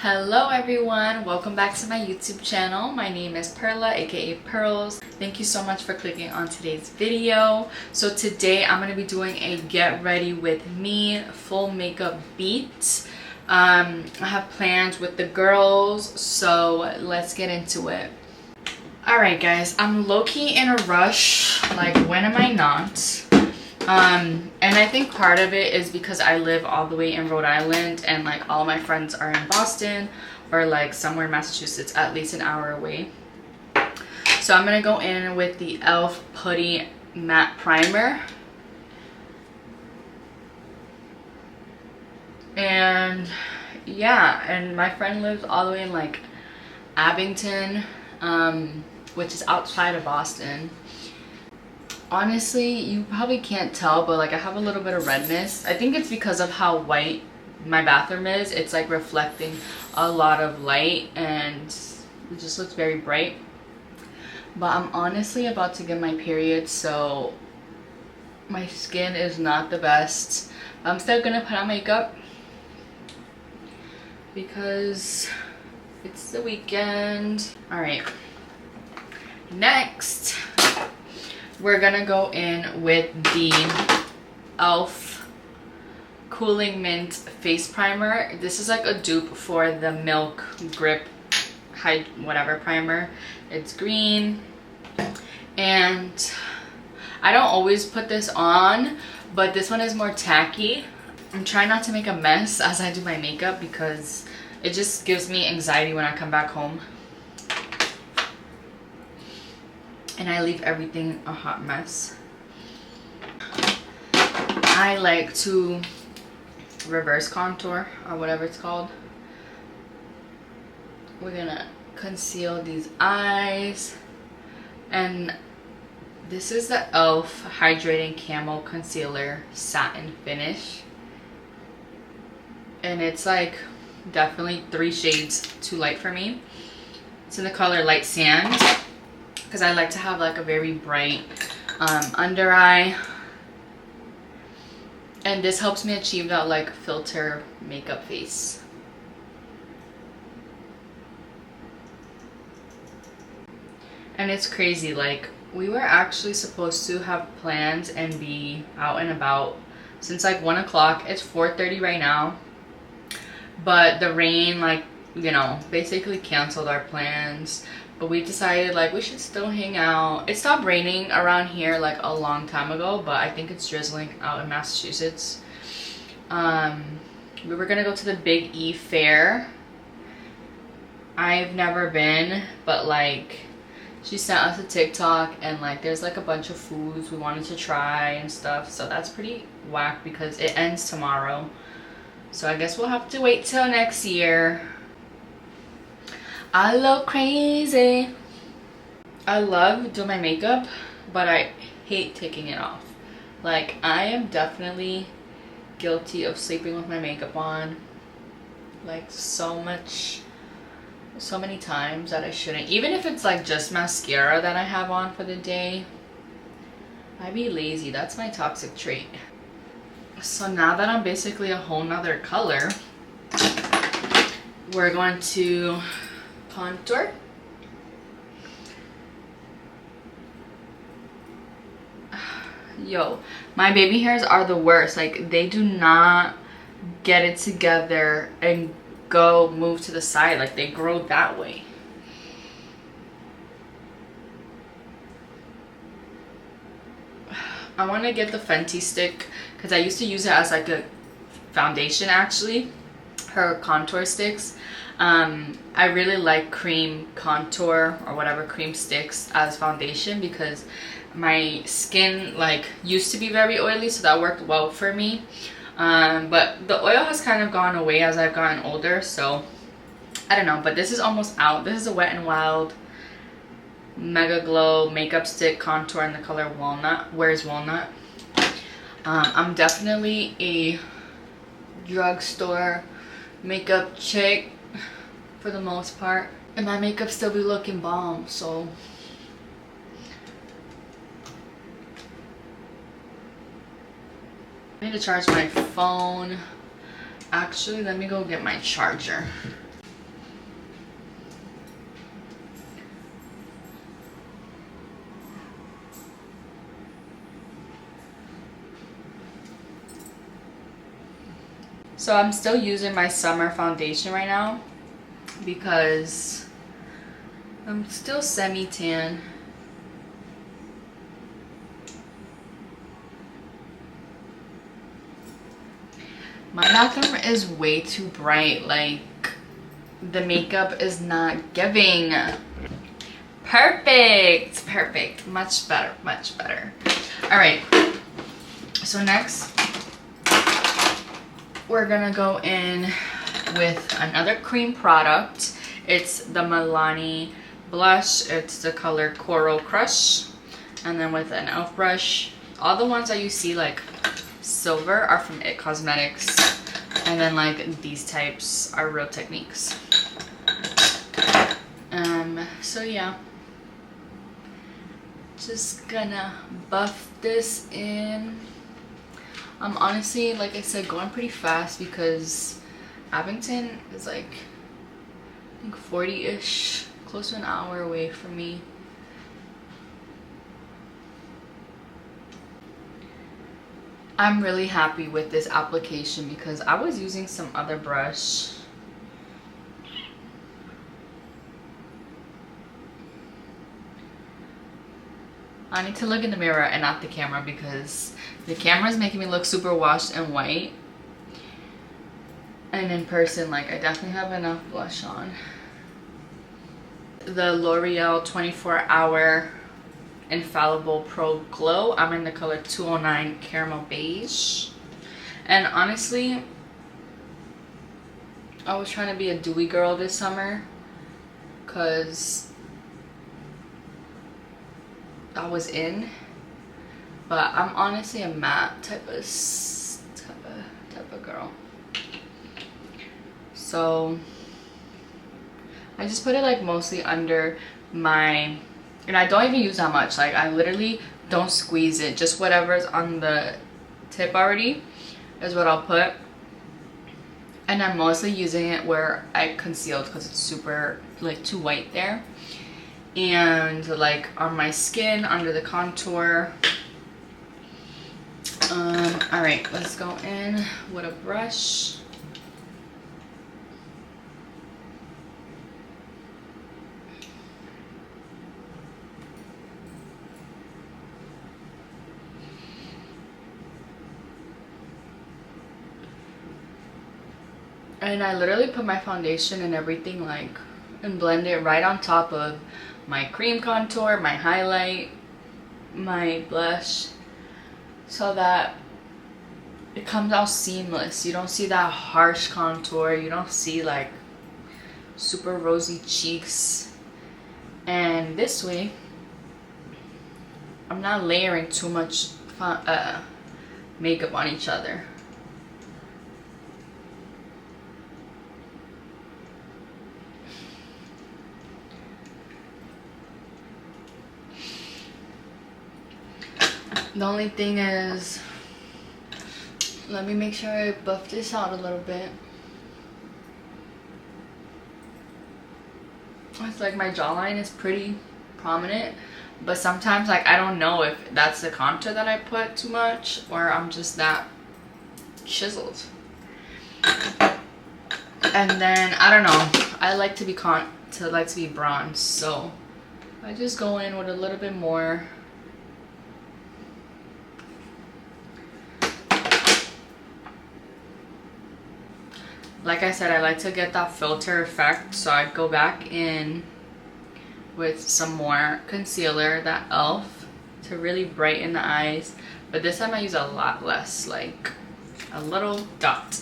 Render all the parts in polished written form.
Hello everyone, welcome back to my YouTube channel. My name is Perla, aka Pearls. Thank you so much for clicking on today's video. So today I'm going to be doing a get ready with me full makeup beat. I have plans with the girls, so let's get into it. Alright guys, I'm low-key in a rush. Like, when am I not? And I think part of it is because I live all the way in Rhode Island and like all my friends are in Boston or like somewhere in Massachusetts, at least an hour away. So I'm gonna go in with the e.l.f. Putty Matte Primer. And yeah, and my friend lives all the way in like Abington, which is outside of Boston. Honestly, you probably can't tell, but like I have a little bit of redness. I think it's because of how white my bathroom is. It's like reflecting a lot of light and it just looks very bright. But I'm honestly about to get my period, so my skin is not the best. I'm still gonna put on makeup because it's the weekend. Alright, next we're gonna go in with the e.l.f. Cooling Mint Face Primer. This is like a dupe for the Milk Grip whatever primer. It's green, and I don't always put this on, but this one is more tacky. I'm trying not to make a mess as I do my makeup because it just gives me anxiety when I come back home and I leave everything a hot mess. I like to reverse contour or whatever it's called. We're gonna conceal these eyes, and this is the e.l.f. Hydrating Camo Concealer Satin Finish, and it's like definitely 3 shades too light for me. It's in the color Light Sand because I like to have like a very bright under eye, and this helps me achieve that like filter makeup face. And it's crazy, like we were actually supposed to have plans and be out and about since like 1 o'clock. It's 4:30 right now, but the rain, like, you know, basically canceled our plans. But we decided like we should still hang out. It stopped raining around here like a long time ago, but I think it's drizzling out in Massachusetts. We were gonna go to the Big E Fair. I've never been, but like she sent us a TikTok and like there's like a bunch of foods we wanted to try and stuff. So that's pretty whack because it ends tomorrow. So I guess we'll have to wait till next year. I look crazy. I love doing my makeup, but I hate taking it off. Like, I am definitely guilty of sleeping with my makeup on. Like, so many times that I shouldn't. Even if it's like just mascara that I have on for the day, I be lazy. That's my toxic trait. So now that I'm basically a whole nother color, we're going to contour. Yo, my baby hairs are the worst. Like, they do not get it together and move to the side. Like, they grow that way. I want to get the Fenty stick because I used to use it as like a foundation, actually, her contour sticks. I really like cream contour or whatever, cream sticks as foundation because my skin like used to be very oily, so that worked well for me. But the oil has kind of gone away as I've gotten older, so I don't know. But this is almost out. This is a Wet n Wild Mega Glow makeup stick contour in the color Walnut. Where's Walnut? I'm definitely a drugstore makeup chick for the most part, and my makeup still be looking bomb. So I need to charge my phone. Actually, let me go get my charger. So I'm still using my summer foundation right now because I'm still semi-tan. My bathroom is way too bright. Like, the makeup is not giving. Perfect. Perfect. Much better. Much better. All right. So next, we're gonna go in with another cream product. It's the Milani blush. It's the color Coral Crush. And then with an e.l.f. brush. All the ones that you see like silver are from It Cosmetics. And then like these types are Real Techniques. So yeah. Just gonna buff this in. I'm honestly, like I said, going pretty fast because Abington is like, I think 40-ish, close to an hour away from me. I'm really happy with this application because I was using some other brush. I need to look in the mirror and not the camera because the camera is making me look super washed and white. And in person, like, I definitely have enough blush on. The L'Oreal 24-Hour Infallible Pro Glow. I'm in the color 209 Caramel Beige. And honestly, I was trying to be a dewy girl this summer because I was in, but I'm honestly a matte type of girl. So I just put it like mostly under my, and I don't even use that much. Like, I literally don't squeeze it. Just whatever's on the tip already is what I'll put. And I'm mostly using it where I concealed because it's super like too white there. And like on my skin, under the contour. All right, let's go in with a brush. And I literally put my foundation and everything like, and blend it right on top of my cream contour, my highlight, my blush, so that it comes out seamless. You don't see that harsh contour. You don't see like super rosy cheeks. And this way, I'm not layering too much makeup on each other. The only thing is, let me make sure I buff this out a little bit. It's like my jawline is pretty prominent, but sometimes like I don't know if that's the contour that I put too much or I'm just that chiseled. And then I don't know, I like to be bronze, so I just go in with a little bit more. Like I said, I like to get that filter effect, so I go back in with some more concealer, that e.l.f. to really brighten the eyes. But this time I use a lot less, like a little dot.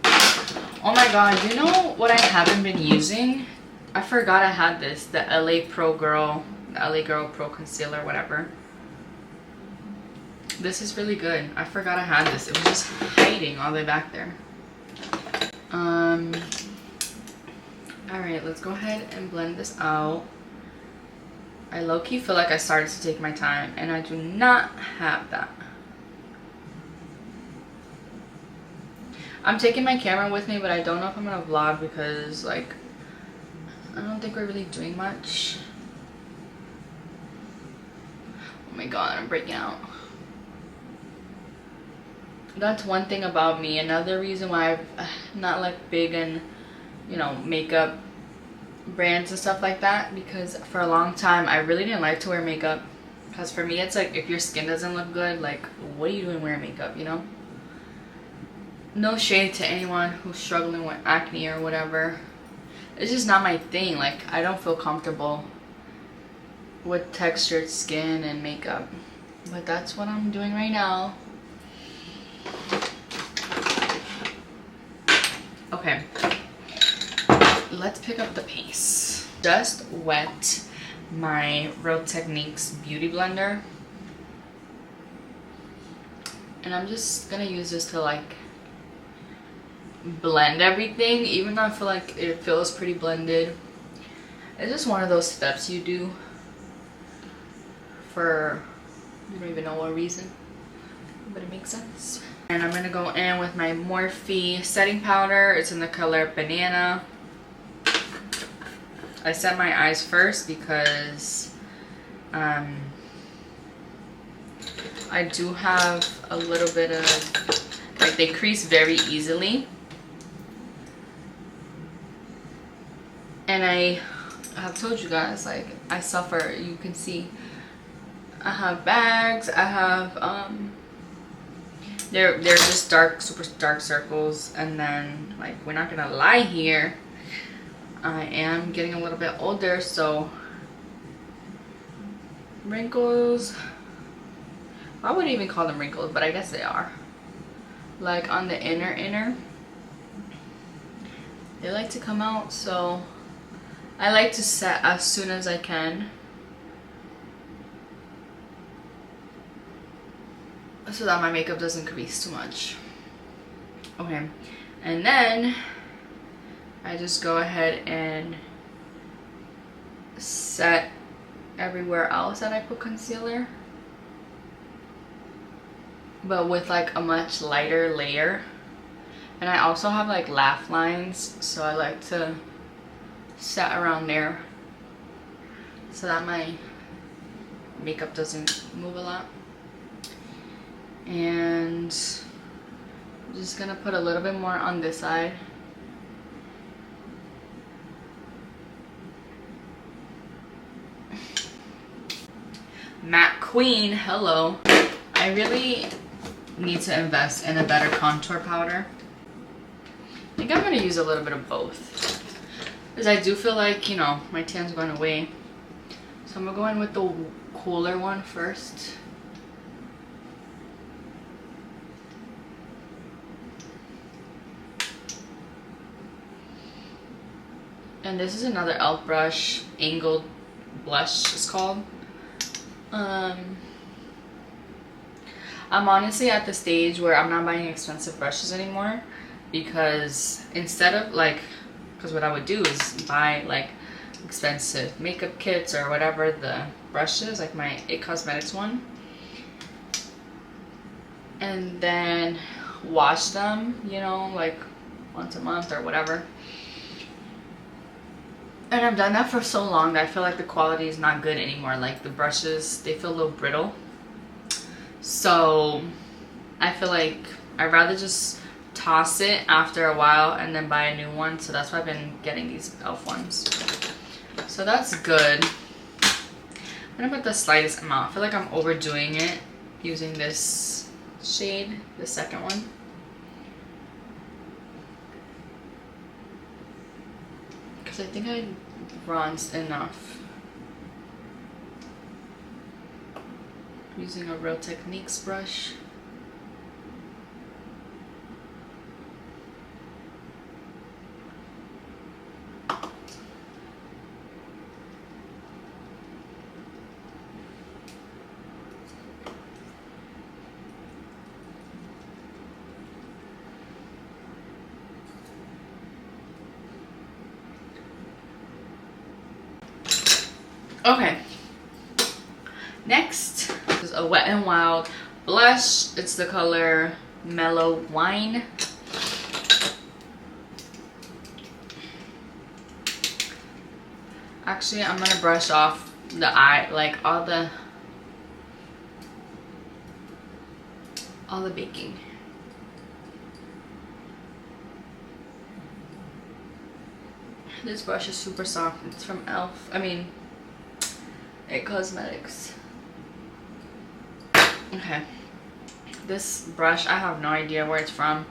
Oh my god, you know what I haven't been using? I forgot I had this, the LA Girl Pro Concealer, whatever. This is really good. I forgot I had this. It was just hiding all the way back there. Alright, let's go ahead and blend this out. I low-key feel like I started to take my time, and I do not have that. I'm taking my camera with me, but I don't know if I'm gonna vlog because, like, I don't think we're really doing much. Oh my god, I'm breaking out. That's one thing about me. Another reason why I'm not like big in, you know, makeup brands and stuff like that, because for a long time I really didn't like to wear makeup, because for me it's like, if your skin doesn't look good, like what are you doing wearing makeup, you know? No shade to anyone who's struggling with acne or whatever. It's just not my thing. Like, I don't feel comfortable with textured skin and makeup, but that's what I'm doing right now. Okay, let's pick up the paste. Just wet my Real Techniques beauty blender, and I'm just gonna use this to like blend everything, even though I feel like it feels pretty blended. It's just one of those steps you do for you don't even know what reason, but it makes sense. And I'm gonna go in with my Morphe setting powder. It's in the color Banana. I set my eyes first because I do have a little bit of, like, they crease very easily. And I have told you guys, like, I suffer. You can see I have bags. I have they're just dark, super dark circles. And then, like, we're not gonna lie here, I am getting a little bit older, so wrinkles, I wouldn't even call them wrinkles, but I guess they are, like on the inner, they like to come out. So I like to set as soon as I can, so that my makeup doesn't crease too much. Okay, and then I just go ahead and set everywhere else that I put concealer, but with like a much lighter layer. And I also have like laugh lines, so I like to set around there so that my makeup doesn't move a lot. And I'm just gonna put a little bit more on this side. Matte Queen, hello. I really need to invest in a better contour powder. I think I'm gonna use a little bit of both, because I do feel like, you know, my tan's going away. So I'm gonna go in with the cooler one first. And this is another e.l.f. brush, angled blush it's called. I'm honestly at the stage where I'm not buying expensive brushes anymore, because instead of like, because what I would do is buy like expensive makeup kits or whatever the brushes, like my It Cosmetics one, and then wash them, you know, like once a month or whatever. And I've done that for so long that I feel like the quality is not good anymore. Like the brushes, they feel a little brittle. So I feel like I'd rather just toss it after a while and then buy a new one. So that's why I've been getting these e.l.f. ones. So that's good. I'm gonna put the slightest amount. I feel like I'm overdoing it using this shade, the second one. Because I think I bronzed enough. Using a Real Techniques brush. Okay, next is a Wet n Wild blush. It's the color Mellow Wine. Actually, I'm gonna brush off the eye, like all the baking. This brush is super soft. It's from Elf. I mean, It Cosmetics. Okay. This brush, I have no idea where it's from.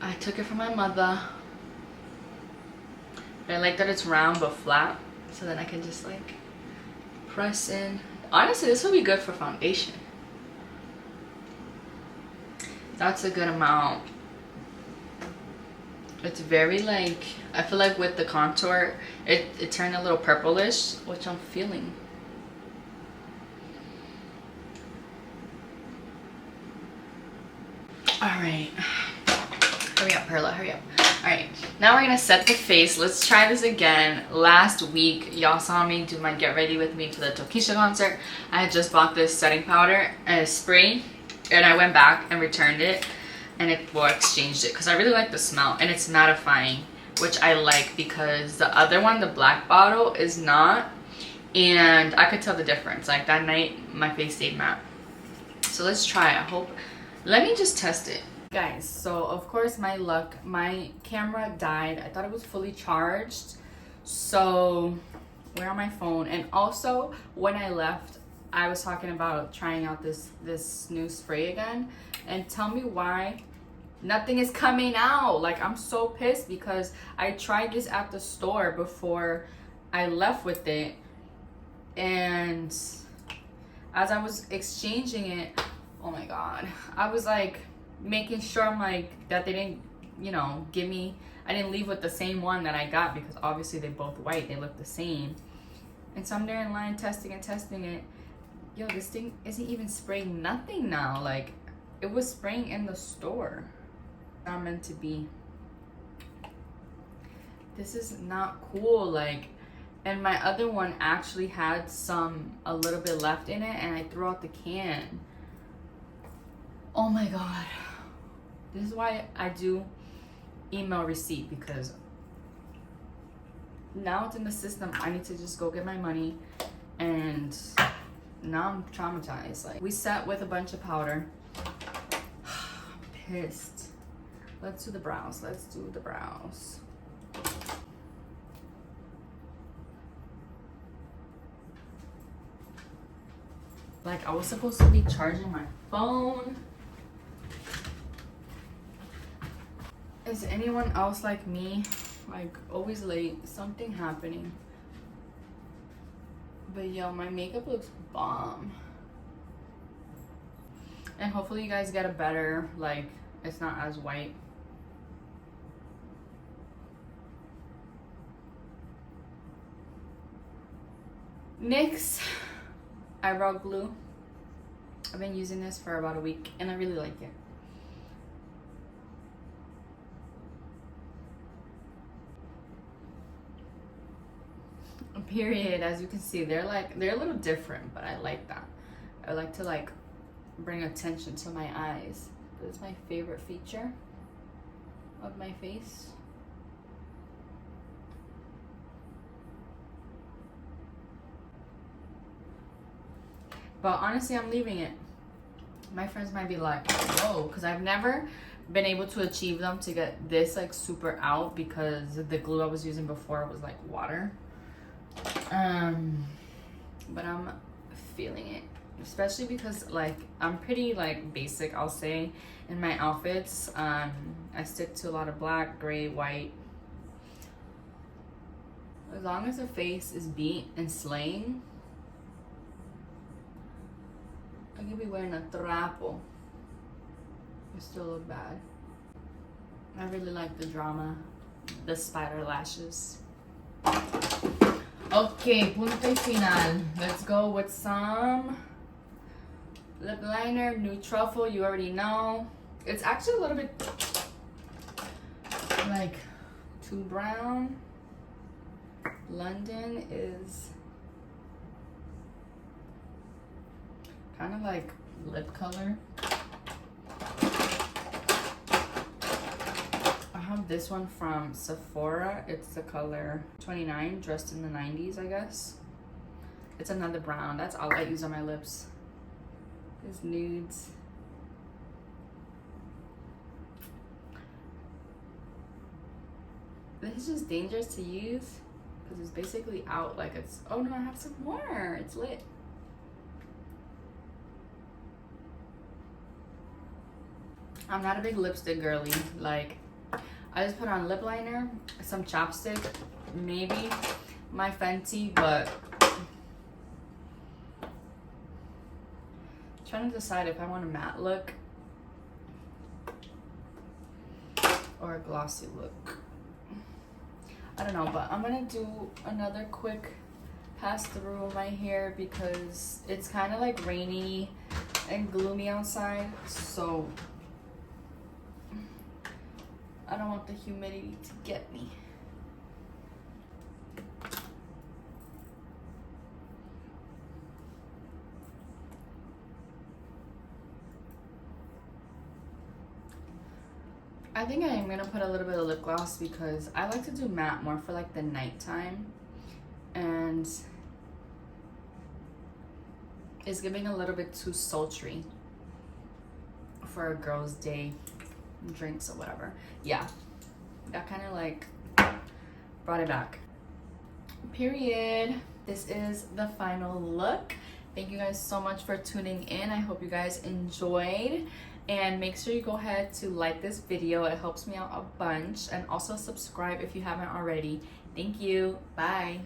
I took it from my mother. I like that it's round but flat, so then I can just like press in. Honestly, this will be good for foundation. That's a good amount. It's very like, I feel like with the contour, it turned a little purplish, which I'm feeling. Alright. Hurry up, Perla, hurry up. Alright, now we're gonna set the face. Let's try this again. Last week, y'all saw me do my get ready with me to the Tokisha concert. I had just bought this setting powder and a spray, and I went back and returned it, and exchanged it because I really like the smell, and it's mattifying, which I like because the other one, the black bottle, is not, and I could tell the difference. Like that night, my face stayed matte. So let's try it. I hope. Let me just test it. Guys, so of course my luck, my camera died. I thought it was fully charged, so we're on my phone. And also when I left, I was talking about trying out this new spray again, and tell me why nothing is coming out. Like, I'm so pissed because I tried this at the store before I left with it, and as I was exchanging it, oh my god, I was like making sure, I'm like, that they didn't, you know, give me, I didn't leave with the same one that I got, because obviously they're both white, they look the same. And so I'm there in line testing it. Yo, this thing isn't even spraying nothing now. Like, it was spraying in the store. Not meant to be. This is not cool. Like, and my other one actually had a little bit left in it, and I threw out the can. Oh my god. This is why I do email receipt, because now it's in the system. I need to just go get my money, and now I'm traumatized. Like, we set with a bunch of powder. Pissed. Let's do the brows. Like, I was supposed to be charging my phone. Is anyone else like me? Like, always late, something happening. But yo, my makeup looks bomb. And hopefully you guys get a better, like, it's not as white. NYX eyebrow glue. I've been using this for about a week, and I really like it. Period. As you can see, they're a little different, but I like that. I like to like bring attention to my eyes. This is my favorite feature of my face. But honestly, I'm leaving it. My friends might be like, whoa, because I've never been able to achieve them to get this like super out, because the glue I was using before was like water. But I'm feeling it, especially because like I'm pretty like basic, I'll say, in my outfits. I stick to a lot of black, gray, white. As long as the face is beat and slaying, I could be wearing a trapo. It still look bad. I really like the drama, the spider lashes. Okay, punto y final. Let's go with some lip liner, New Truffle, you already know. It's actually a little bit like too brown. London is kind of like lip color. I have this one from Sephora. It's the color 29, dressed in the 90s, I guess. It's another brown. That's all I use on my lips. It's nudes. this is just dangerous to use because it's basically out like it's, oh no, I have some more. It's lit. I'm not a big lipstick girly. Like, I just put on lip liner, some chapstick, maybe my Fenty, but trying to decide if I want a matte look or a glossy look. I don't know, but I'm gonna do another quick pass through of my hair because it's kind of like rainy and gloomy outside, so I don't want the humidity to get me. I think I am gonna put a little bit of lip gloss because I like to do matte more for like the nighttime, and it's giving a little bit too sultry for a girl's day drinks or whatever. Yeah, that kind of like brought it back. Period. This is the final look. Thank you guys so much for tuning in. I hope you guys enjoyed, and make sure you go ahead to like this video. It helps me out a bunch, and also subscribe if you haven't already. Thank you. Bye.